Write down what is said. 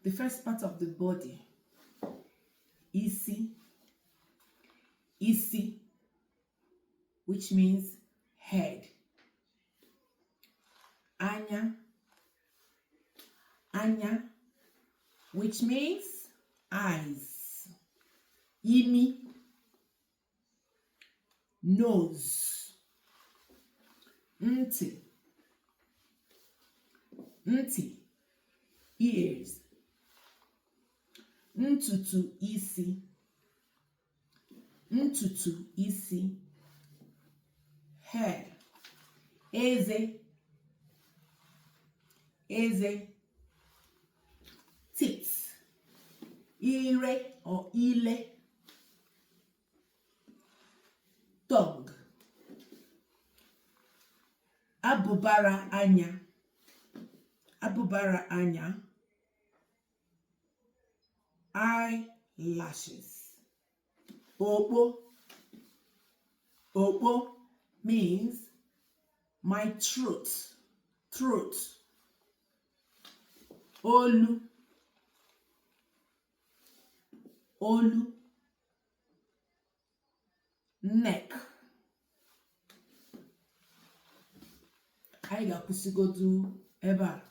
The first part of the body, isi, which means head. Anya, which means eyes. Imi, nose. Nti, ears. Ntutu isi, hair. Eze, teeth. Ire or ile, tongue. Abụbara anya, eyelashes. Okpo means my throat. Olu, neck. Anyị ga-akwụsịgodu ebe a.